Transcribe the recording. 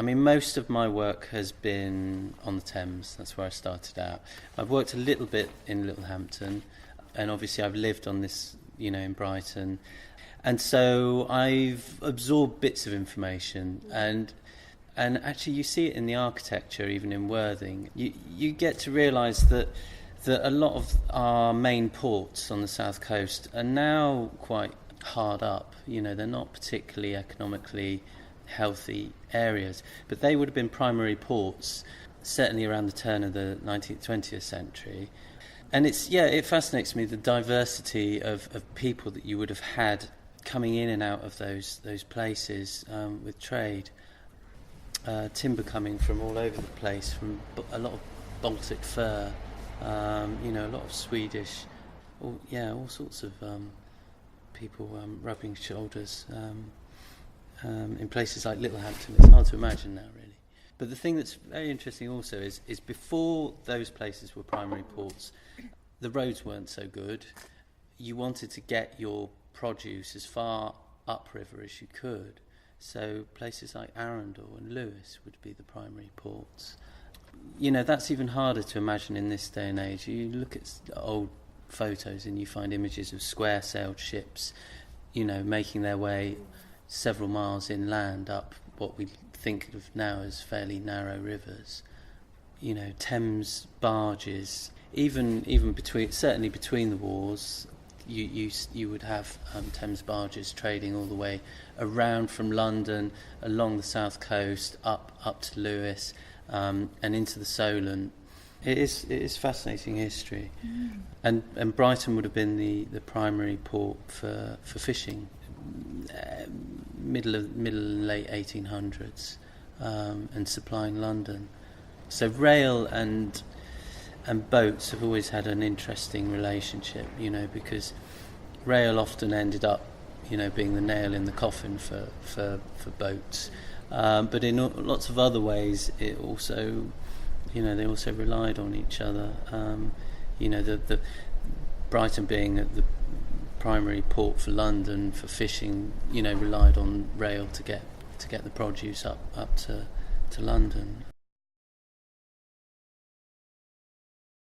I mean, most of my work has been on the Thames. That's where I started out. I've worked a little bit in Littlehampton, and obviously I've lived on this, in Brighton. And so I've absorbed bits of information, and actually you see it in the architecture, even in Worthing. You get to realise that a lot of our main ports on the south coast are now quite hard up. They're not particularly economically healthy areas, but they would have been primary ports certainly around the turn of the 19th, 20th century. And it fascinates me, the diversity of people that you would have had coming in and out of those places with trade. Timber coming from all over the place, from a lot of Baltic fir, a lot of Swedish, all sorts of people rubbing shoulders in places like Littlehampton. It's hard to imagine now, really. But the thing that's very interesting also is before those places were primary ports, the roads weren't so good. You wanted to get your produce as far upriver as you could. So places like Arundel and Lewes would be the primary ports. That's even harder to imagine in this day and age. You look at old photos and you find images of square-sailed ships, making their way several miles inland up what we think of now as fairly narrow rivers. Thames barges, even certainly between the wars, you would have Thames barges trading all the way around from London, along the south coast, up to Lewes, and into the Solent. It is fascinating history. And Brighton would have been the primary port for fishing, middle and late 1800s, and supplying London. So rail and boats have always had an interesting relationship, because rail often ended up, being the nail in the coffin for boats. But in lots of other ways, it also, they also relied on each other. The Brighton being the primary port for London for fishing, relied on rail to get the produce up to London.